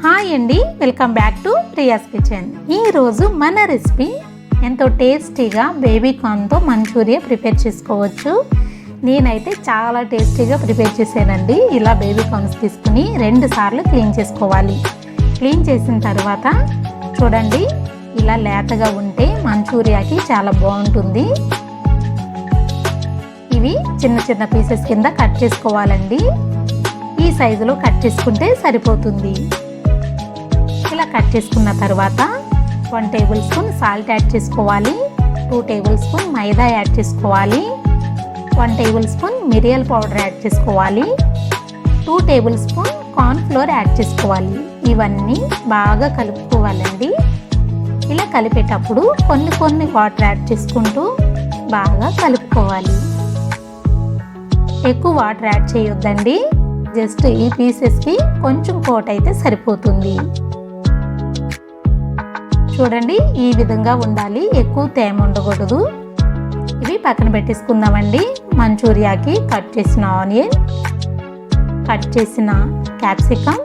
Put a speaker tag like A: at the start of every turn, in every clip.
A: Hi అండి, welcome back to Priya's kitchen. ఈరోజు మన రెసిపీ ఎంతో టేస్టీగా బేబీ కార్న్తో మంచూరియా ప్రిపేర్ చేసుకోవచ్చు. నేనైతే చాలా టేస్టీగా ప్రిపేర్ చేశానండి. ఇలా బేబీ కార్న్స్ తీసుకుని 2 సార్లు క్లీన్ చేసుకోవాలి. క్లీన్ చేసిన తర్వాత చూడండి, ఇలా లేతగా ఉంటే మంచూరియాకి చాలా బాగుంటుంది. ఇవి చిన్న చిన్న పీసెస్ కింద కట్ చేసుకోవాలండి. ఈ సైజులో కట్ చేసుకుంటే సరిపోతుంది. ఇలా కట్ చేసుకున్న తర్వాత 1 టేబుల్ స్పూన్ సాల్ట్ యాడ్ చేసుకోవాలి. 2 టేబుల్ స్పూన్ మైదా యాడ్ చేసుకోవాలి. 1 టేబుల్ స్పూన్ మిరియాల పౌడర్ యాడ్ చేసుకోవాలి. 2 table spoon corn flour add చేసుకోవాలి. ఇవన్నీ బాగా కలుపుకోవాలండి. ఇలా కలిపేటప్పుడు కొన్ని వాటర్ యాడ్ చేసుకుంటూ బాగా కలుపుకోవాలి. ఎక్కువ వాటర్ యాడ్ చేయొద్దండి. జస్ట్ ఈ పీసెస్కి కొంచెం కోట్ అయితే సరిపోతుంది. చూడండి, ఈ విధంగా ఉండాలి. ఎక్కువ తేమ ఉండకూడదు. ఇవి పక్కన పెట్టేసుకుందామండి. మంచూరియాకి కట్ చేసిన ఆనియన్, కట్ చేసిన క్యాప్సికమ్,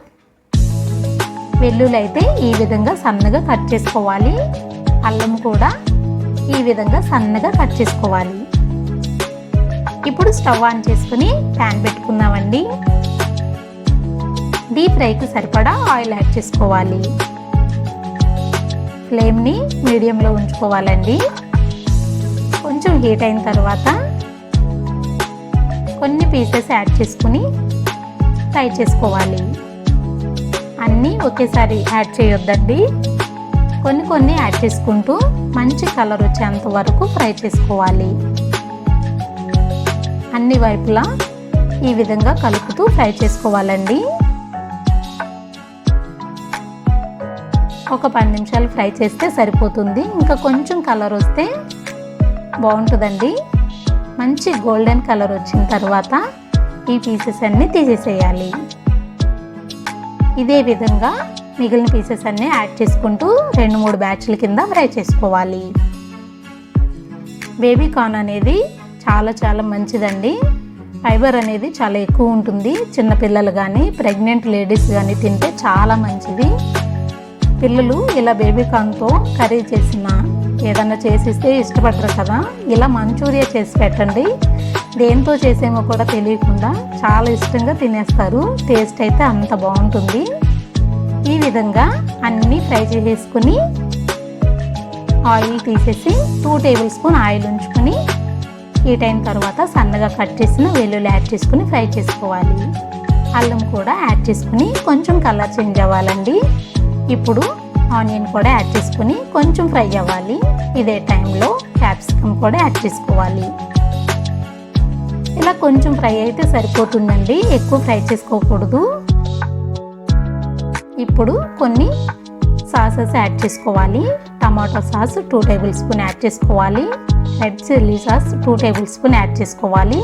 A: వెల్లుల్లి అయితే ఈ విధంగా సన్నగా కట్ చేసుకోవాలి. అల్లం కూడా ఈ విధంగా సన్నగా కట్ చేసుకోవాలి. ఇప్పుడు స్టవ్ ఆన్ చేసుకుని ప్యాన్ పెట్టుకుందామండి. డీప్ ఫ్రైకి సరిపడా ఆయిల్ యాడ్ చేసుకోవాలి. ఫ్లేమ్ని మీడియంలో ఉంచుకోవాలండి. కొంచెం హీట్ అయిన తర్వాత కొన్ని పీసెస్ యాడ్ చేసుకుని ఫ్రై చేసుకోవాలి. అన్నీ ఒకేసారి యాడ్ చేయొద్దండి. కొన్ని యాడ్ చేసుకుంటూ మంచి కలర్ వచ్చేంత వరకు ఫ్రై చేసుకోవాలి. అన్ని వైపులా ఈ విధంగా కలుపుతూ ఫ్రై చేసుకోవాలండి. ఒక 10 నిమిషాలు ఫ్రై చేస్తే సరిపోతుంది. ఇంకా కొంచెం కలర్ వస్తే బాగుంటుందండి. మంచి గోల్డెన్ కలర్ వచ్చిన తర్వాత ఈ పీసెస్ అన్నీ తీసేసేయాలి. ఇదే విధంగా మిగిలిన పీసెస్ అన్నీ యాడ్ చేసుకుంటూ 2-3 బ్యాచ్ల కింద ఫ్రై చేసుకోవాలి. బేబీ కార్న్ అనేది చాలా మంచిదండి. ఫైబర్ అనేది చాలా ఎక్కువ ఉంటుంది. చిన్నపిల్లలు కానీ ప్రెగ్నెంట్ లేడీస్ కానీ తింటే చాలా మంచిది. పిల్లలు ఇలా బేబీ కార్న్తో కర్రీ చేసిన ఏదన్నా చేసిస్తే ఇష్టపడరు కదా. ఇలా మంచూరియా చేసి పెట్టండి. దేంతో చేసేమో కూడా తెలియకుండా చాలా ఇష్టంగా తినేస్తారు. టేస్ట్ అయితే అంత బాగుంటుంది. ఈ విధంగా అన్నీ ఫ్రై చేసేసుకుని ఆయిల్ తీసేసి 2 టేబుల్ స్పూన్ ఆయిల్ ఉంచుకొని హీట్ అయిన తర్వాత సన్నగా కట్ చేసిన వెల్లుల్లి యాడ్ చేసుకుని ఫ్రై చేసుకోవాలి. అల్లం కూడా యాడ్ చేసుకుని కొంచెం కలర్ చేంజ్ అవ్వాలండి. ఇప్పుడు ఆనియన్ కూడా యాడ్ చేసుకుని కొంచెం ఫ్రై అవ్వాలి. ఇదే టైంలో క్యాప్సికమ్ కూడా యాడ్ చేసుకోవాలి. ఇలా కొంచెం ఫ్రై అయితే సరిపోతుందండి. ఎక్కువ ఫ్రై చేసుకోకూడదు. ఇప్పుడు కొన్ని సాసెస్ యాడ్ చేసుకోవాలి. Tomato sauce 2 tablespoon add చేసుకోవాలి. Red chilli sauce 2 tablespoon add చేసుకోవాలి.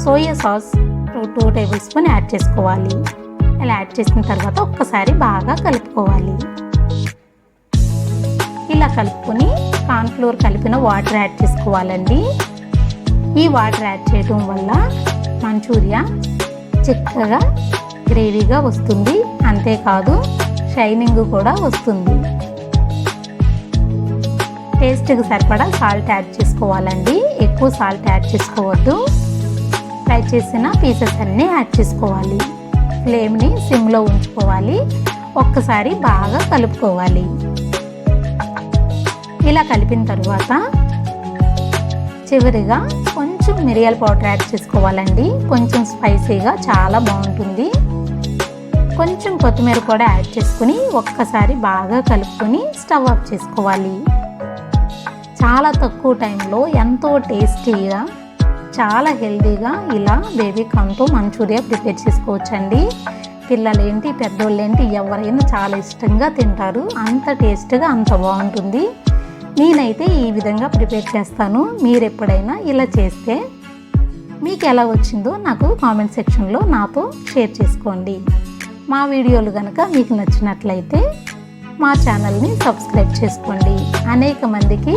A: Soya sauce 2 tablespoon add చేసుకోవాలి. ఇలా యాడ్ చేసిన తర్వాత ఒక్కసారి బాగా కలుపుకోవాలి. ఇలా కలుపుకొని కార్న్ ఫ్లోర్ కలిపిన వాటర్ యాడ్ చేసుకోవాలండి. ఈ వాటర్ యాడ్ చేయడం వల్ల మంచూరియా చిక్కగా గ్రేవీగా వస్తుంది. అంతేకాదు షైనింగ్ కూడా వస్తుంది. టేస్ట్కి సరిపడా సాల్ట్ యాడ్ చేసుకోవాలండి. ఎక్కువ సాల్ట్ యాడ్ చేసుకోవద్దు. ఫ్రై చేసిన పీసెస్ అన్నీ యాడ్ చేసుకోవాలి. ఫ్లేమ్ని సిమ్లో ఉంచుకోవాలి. ఒక్కసారి బాగా కలుపుకోవాలి. ఇలా కలిపిన తర్వాత చివరిగా కొంచెం మిరియాల పౌడర్ యాడ్ చేసుకోవాలండి. కొంచెం స్పైసీగా చాలా బాగుంటుంది. కొంచెం కొత్తిమీర కూడా యాడ్ చేసుకుని ఒక్కసారి బాగా కలుపుకొని స్టవ్ ఆఫ్ చేసుకోవాలి. చాలా తక్కువ టైంలో ఎంతో టేస్టీగా చాలా హెల్తీగా ఇలా బేబీ కార్న్తో మంచూరియా ప్రిపేర్ చేసుకోవచ్చండి. పిల్లలేంటి పెద్దోళ్ళేంటి ఎవరైనా చాలా ఇష్టంగా తింటారు. అంత టేస్ట్గా అంత బాగుంటుంది. నేనైతే ఈ విధంగా ప్రిపేర్ చేస్తాను. మీరు ఎప్పుడైనా ఇలా చేస్తే మీకు ఎలా వచ్చిందో నాకు కామెంట్ సెక్షన్లో నాతో షేర్ చేసుకోండి. మా వీడియోలు కనుక మీకు నచ్చినట్లయితే మా ఛానల్ని సబ్స్క్రైబ్ చేసుకోండి. అనేక మందికి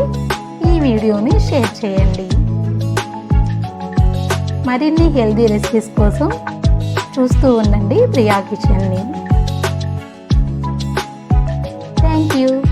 A: ఈ వీడియోని షేర్ చేయండి. మరిన్ని హెల్దీ రెసిపీస్ కోసం చూస్తూ ఉండండి ప్రియా కిచెన్ని. Thank you.